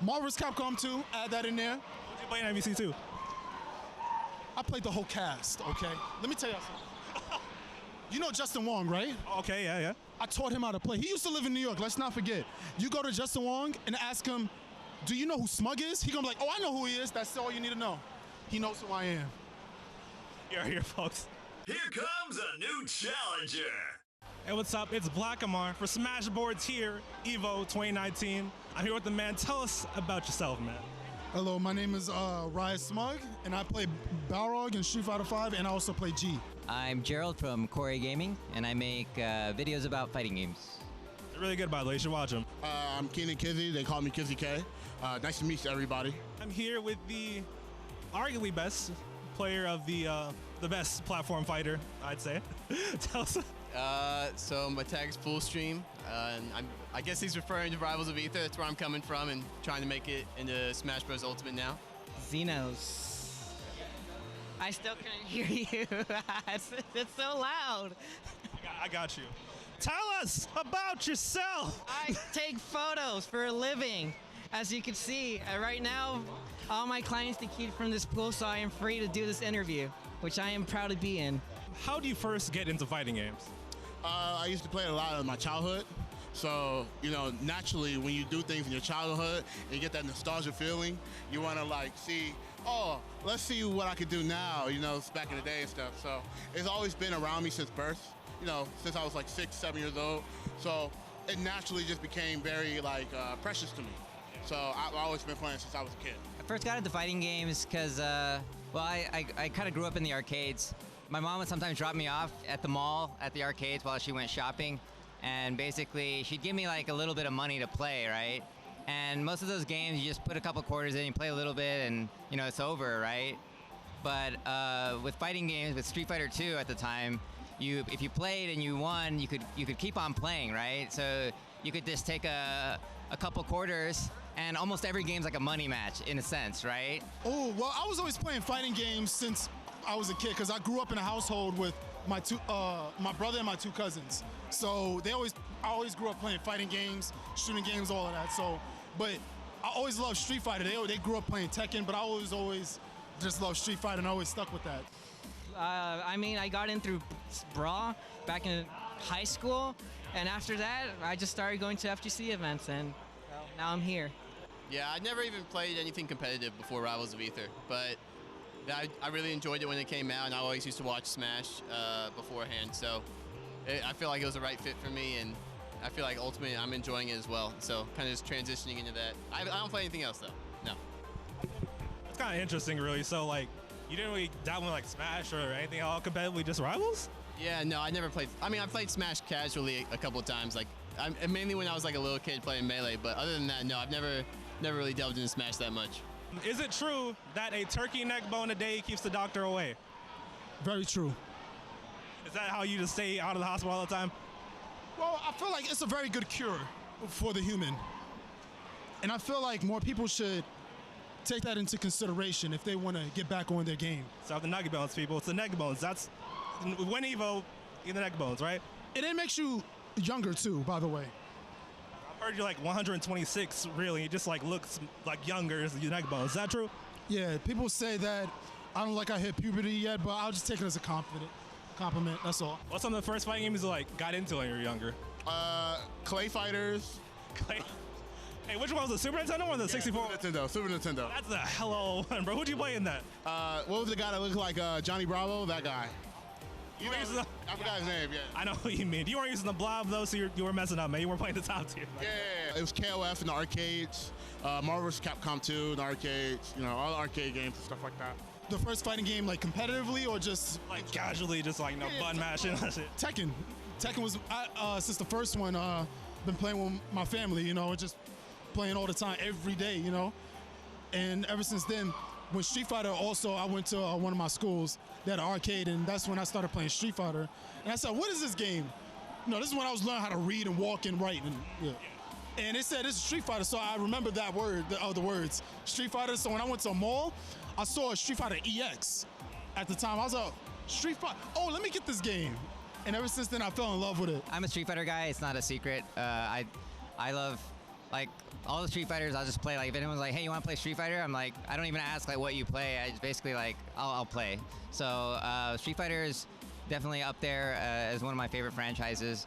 Marvel's Capcom 2, add that in there. What you play in MVC 2? I played the whole cast, okay? Let me tell you something. You know Justin Wong, right? Okay, yeah. I taught him how to play. He used to live in New York, let's not forget. You go to Justin Wong and ask him, do you know who Smug is? He gonna be like, oh, I know who he is. That's all you need to know. He knows who I am. You're here, folks. Here comes a new challenger. Hey, what's up? It's Blackimar for Smashboards here, EVO 2019. I'm here with the man. Tell us about yourself, man. Hello, my name is Smug, and I play Balrog in Street Fighter V, and I also play G. I'm Gerald from Corey Gaming, and I make videos about fighting games. They're really good, by the way. You should watch them. I'm Keaney Kizzie. They call me Kizzie Kay. Nice to meet everybody. I'm here with the arguably best player of the best platform fighter, I'd say. Tell us. So my tag's FullStream, and I guess he's referring to Rivals of Ether. That's where I'm coming from and trying to make it into Smash Bros. Ultimate now. Xenos. I still can't hear you. it's so loud. I got you. Tell us about yourself. I take photos for a living. As you can see, right now, all my clients are keyed from this pool, so I am free to do this interview, which I am proud to be in. How do you first get into fighting games? I used to play a lot in my childhood. So, you know, naturally, when you do things in your childhood and you get that nostalgia feeling, you want to like see, oh, let's see what I could do now, you know, back in the day and stuff. So it's always been around me since birth, you know, since I was like 6, 7 years old. So it naturally just became very like precious to me. So I've always been playing since I was a kid. I first got into fighting games because, well, I kind of grew up in the arcades. My mom would sometimes drop me off at the mall at the arcades while she went shopping. And basically, she'd give me like a little bit of money to play, right? And most of those games, you just put a couple quarters in, you play a little bit, and you know, it's over, right? But with fighting games, with Street Fighter 2 at the time, if you played and you won, you could keep on playing, right? So you could just take a couple quarters, and almost every game's like a money match in a sense, right? Oh, well, I was always playing fighting games since I was a kid because I grew up in a household with my brother and my 2 cousins. So I always grew up playing fighting games, shooting games, all of that. So, but I always loved Street Fighter. They grew up playing Tekken, but I always just loved Street Fighter and I always stuck with that. I mean, I got in through Brawl back in high school, and after that, I just started going to FGC events, and now I'm here. Yeah, I never even played anything competitive before Rivals of Ether, but I really enjoyed it when it came out, and I always used to watch Smash beforehand, so I feel like it was the right fit for me, and I feel like ultimately I'm enjoying it as well, so kind of just transitioning into that. I don't play anything else, though, no. It's kind of interesting, really. So, like, you didn't really dabble in, like, Smash or anything all competitively, just Rivals? Yeah, no, I never played. I mean, I played Smash casually a couple of times, like, mainly when I was, like, a little kid playing Melee, but other than that, no, I've never really delved into Smash that much. Is it true that a turkey neck bone a day keeps the doctor away? Very true. Is that how you just stay out of the hospital all the time? Well, I feel like it's a very good cure for the human. And I feel like more people should take that into consideration if they want to get back on their game. So the nugget bones, people. It's the neck bones. That's when EVO, in the neck bones, right? And it makes you younger too, by the way. I heard you're like 126, really. It just like looks like younger as your neck bones. Is that true? Yeah, people say that I don't like I hit puberty yet, but I'll just take it as a compliment, that's all. What's some of the first fighting games you like got into when you were younger? Clay Fighters. Clay. Hey, which one was the Super Nintendo or the 64? Super Nintendo. That's a hello one, bro. Who'd you play in that? What was the guy that looked like Johnny Bravo? That guy. You know, I forgot his name, yeah. I know what you mean. You weren't using the blob, though, so you were messing up, man. You weren't playing the top tier. Like, yeah, it was KOF in the arcades, Marvel vs. Capcom 2 in the arcades, you know, all the arcade games and stuff like that. The first fighting game, like competitively or just? Like casually, just like, you know, button mashing and shit. Tekken. Tekken was, since the first one, been playing with my family, you know, just playing all the time, every day, you know. And ever since then, when Street Fighter also, I went to one of my schools, they had an arcade, and that's when I started playing Street Fighter. And I said, what is this game? No, this is when I was learning how to read and walk and write. And yeah. And it said, this is Street Fighter, so I remember that word, the words, Street Fighter. So when I went to a mall, I saw a Street Fighter EX at the time. I was like, Street Fighter, oh, let me get this game. And ever since then, I fell in love with it. I'm a Street Fighter guy, it's not a secret. I love, like, all the Street Fighters, I'll just play. Like if anyone's like, hey, you want to play Street Fighter? I'm like, I don't even ask like what you play. I just basically like, I'll play. So Street Fighter is definitely up there as one of my favorite franchises.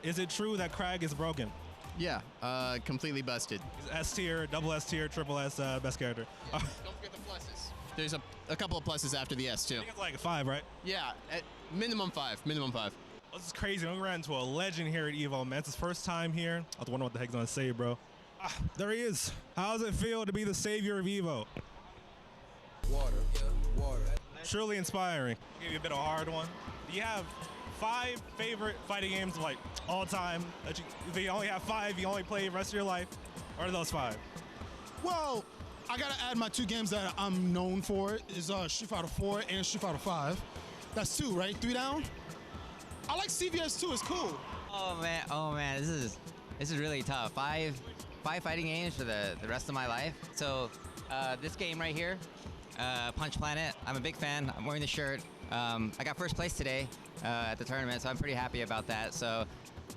Is it true that Crag is broken? Yeah, completely busted. He's S tier, double S tier, triple S, best character. Don't forget the pluses. There's a couple of pluses after the S too. I think it's like a 5, right? Yeah, at minimum 5. Minimum 5. This is crazy. We ran into a legend here at EVO, man. It's his first time here. I was wondering what the heck's gonna say, bro. There he is. How does it feel to be the savior of EVO? Water. Truly inspiring. I'll give you a bit of a hard one. Do you have 5 favorite fighting games of like all time that if you only have 5, you only play the rest of your life? What are those 5? Well, I gotta add my 2 games that I'm known for is Street Fighter 4 and Street Fighter 5. That's 2, right? 3 down. I like CVS 2. It's cool. Oh man, this is really tough. 5 fighting games for the rest of my life. So this game right here, Punch Planet. I'm a big fan. I'm wearing the shirt. I got first place today at the tournament, so I'm pretty happy about that. So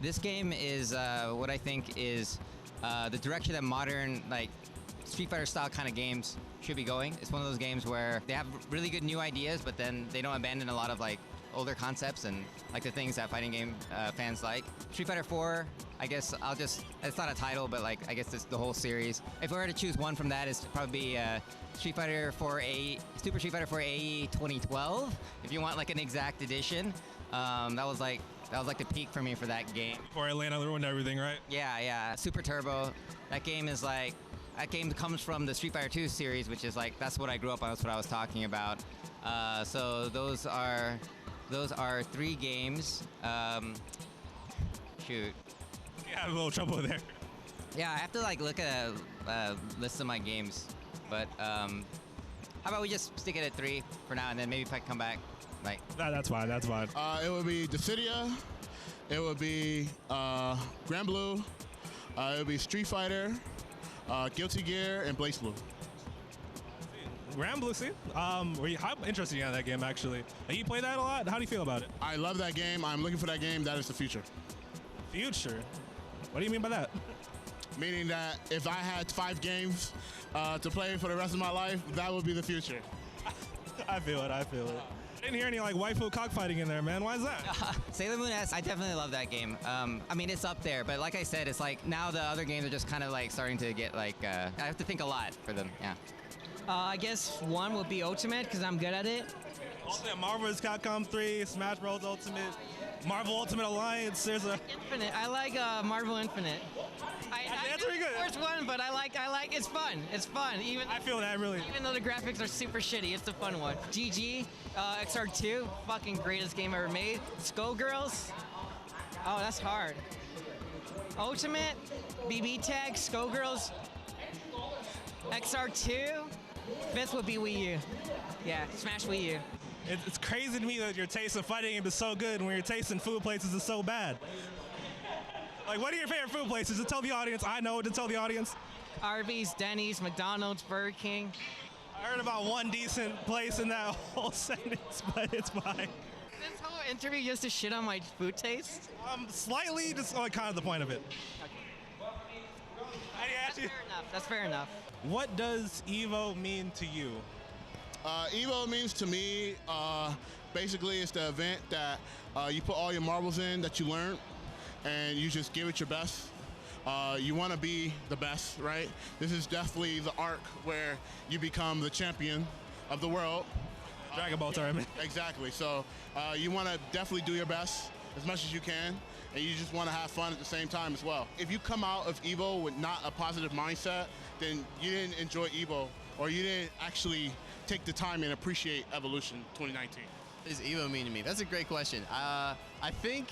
this game is what I think is the direction that modern like Street Fighter style kind of games should be going. It's one of those games where they have really good new ideas, but then they don't abandon a lot of like older concepts and like the things that fighting game fans like. Street Fighter 4, I guess it's not a title, but like I guess it's the whole series. If I were to choose one from that, it's probably Street Fighter 4 AE, Super Street Fighter 4 AE 2012. If you want like an exact edition, that was like the peak for me for that game. Before Atlanta ruined everything, right? Yeah. Super Turbo. That game comes from the Street Fighter 2 series, which is like that's what I grew up on. That's what I was talking about. So those are 3 games. Shoot. You have a little trouble there. Yeah, I have to like look at a list of my games. But how about we just stick it at 3 for now, and then maybe if I come back, like. That's fine. That's fine. It would be Dissidia. It would be Grand Blue. It would be Street Fighter, Guilty Gear, and Blaze Blue. Grand Blue, see? How interested you in that game, actually? You play that a lot? How do you feel about it? I love that game. I'm looking for that game. That is the future. Future? What do you mean by that? Meaning that if I had 5 games to play for the rest of my life, that would be the future. I feel it. I didn't hear any like waifu cockfighting in there, man. Why is that? Sailor Moon S, I definitely love that game. I mean, it's up there, but like I said, it's like now the other games are just kind of like starting to get like, I have to think a lot for them, yeah. I guess 1 would be Ultimate because I'm good at it. Ultimate Marvel vs. Capcom 3, Smash Bros. Ultimate, Marvel Ultimate Alliance. There's a Infinite. I like Marvel Infinite. That's pretty good. First one, but I like. It's fun. It's fun. I feel that really. Even though the graphics are super shitty, it's a fun one. GG, XR2, fucking greatest game ever made. Skullgirls. Oh, that's hard. Ultimate, BB Tag, Skullgirls, XR2. 5th would be Wii U. Yeah, Smash Wii U. It's crazy to me that your taste in fighting game is so good and when your taste in food places is so bad. Like, what are your favorite food places? To tell the audience. I know to tell the audience. Arby's, Denny's, McDonald's, Burger King. I heard about one decent place in that whole sentence, but it's fine. This whole interview just to shit on my food taste? Slightly, just like kind of the point of it. That's fair enough. What does EVO mean to you? EVO means to me, basically it's the event that you put all your marbles in that you learned and you just give it your best. You want to be the best, right? This is definitely the arc where you become the champion of the world. Dragon Ball tournament. Exactly. So you want to definitely do your best as much as you can, and you just want to have fun at the same time as well. If you come out of EVO with not a positive mindset, then you didn't enjoy EVO, or you didn't actually take the time and appreciate Evolution 2019. What does EVO mean to me? That's a great question. I think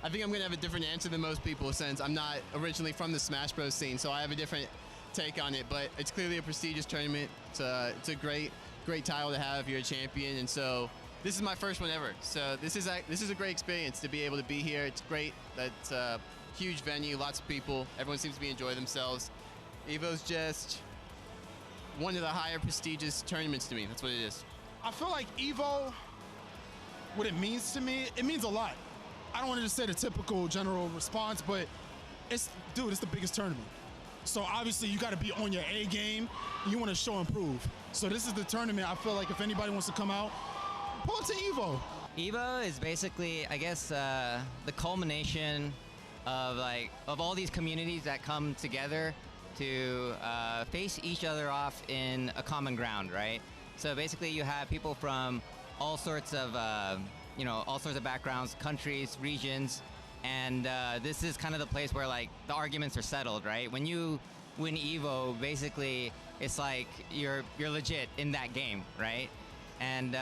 I'm gonna have a different answer than most people since I'm not originally from the Smash Bros scene, so I have a different take on it. But it's clearly a prestigious tournament. It's a great title to have. You're a champion, and so this is my first one ever. So this is a great experience to be able to be here. It's great. That's a huge venue, lots of people. Everyone seems to be enjoying themselves. EVO's just one of the higher prestigious tournaments to me. That's what it is. I feel like EVO, what it means to me, it means a lot. I don't want to just say the typical general response, but it's the biggest tournament. So obviously you got to be on your A game. You want to show and prove. So this is the tournament. I feel like if anybody wants to come out, pull up to EVO. EVO is basically, I guess, the culmination of all these communities that come together to face each other off in a common ground, right? So basically, you have people from all sorts of backgrounds, countries, regions, and this is kind of the place where like the arguments are settled, right? When you win EVO, basically, it's like you're legit in that game, right? And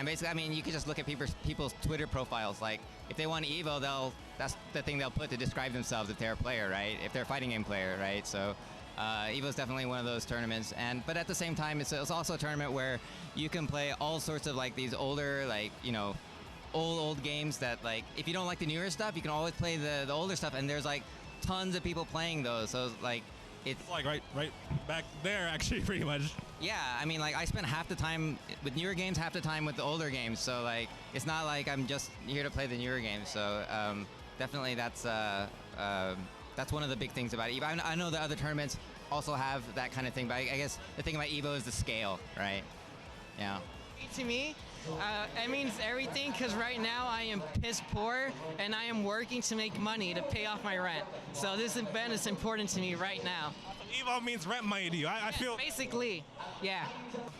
basically, I mean, you can just look at people's Twitter profiles. Like, if they want EVO, that's the thing they'll put to describe themselves if they're a player, right? If they're a fighting game player, right? So, EVO is definitely one of those tournaments. But at the same time, it's also a tournament where you can play all sorts of like these older, like old games that like if you don't like the newer stuff, you can always play the older stuff. And there's like tons of people playing those. So like it's like right back there, actually, pretty much. Yeah, I mean, like, I spend half the time with newer games, half the time with the older games. So, like, it's not like I'm just here to play the newer games. So, definitely that's one of the big things about EVO. I know the other tournaments also have that kind of thing, but I guess the thing about EVO is the scale, right? Yeah. To me, it means everything because right now I am piss poor and I am working to make money to pay off my rent. So this event is important to me right now. EVO means rent money to you. I feel basically, yeah.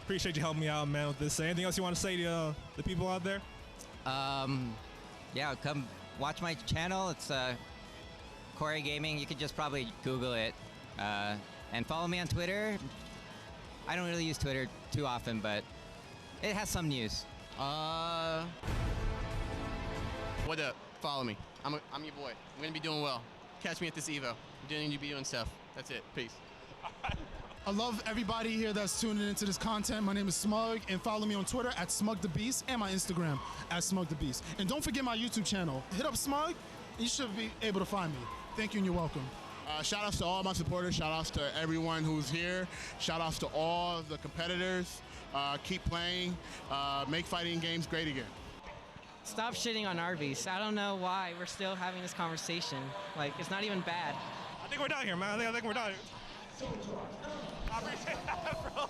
Appreciate you helping me out, man, with this. Anything else you want to say to the people out there? Yeah, come watch my channel. It's Corey Gaming. You could just probably Google it. And follow me on Twitter. I don't really use Twitter too often, but it has some news. What up? Follow me. I'm your boy. I'm gonna be doing well. Catch me at this EVO. I'm doing you be doing stuff. That's it. Peace. I love everybody here that's tuning into this content. My name is Smug, and follow me on Twitter at SmugTheBeast and my Instagram at SmugTheBeast. And don't forget my YouTube channel. Hit up Smug, and you should be able to find me. Thank you, and you're welcome. Shout outs to all my supporters. Shout outs to everyone who's here. Shout outs to all the competitors. Keep playing. Make fighting games great again. Stop shitting on Arby's. I don't know why we're still having this conversation. Like, it's not even bad. I think we're done here, man. I think we're done here. I appreciate that, bro.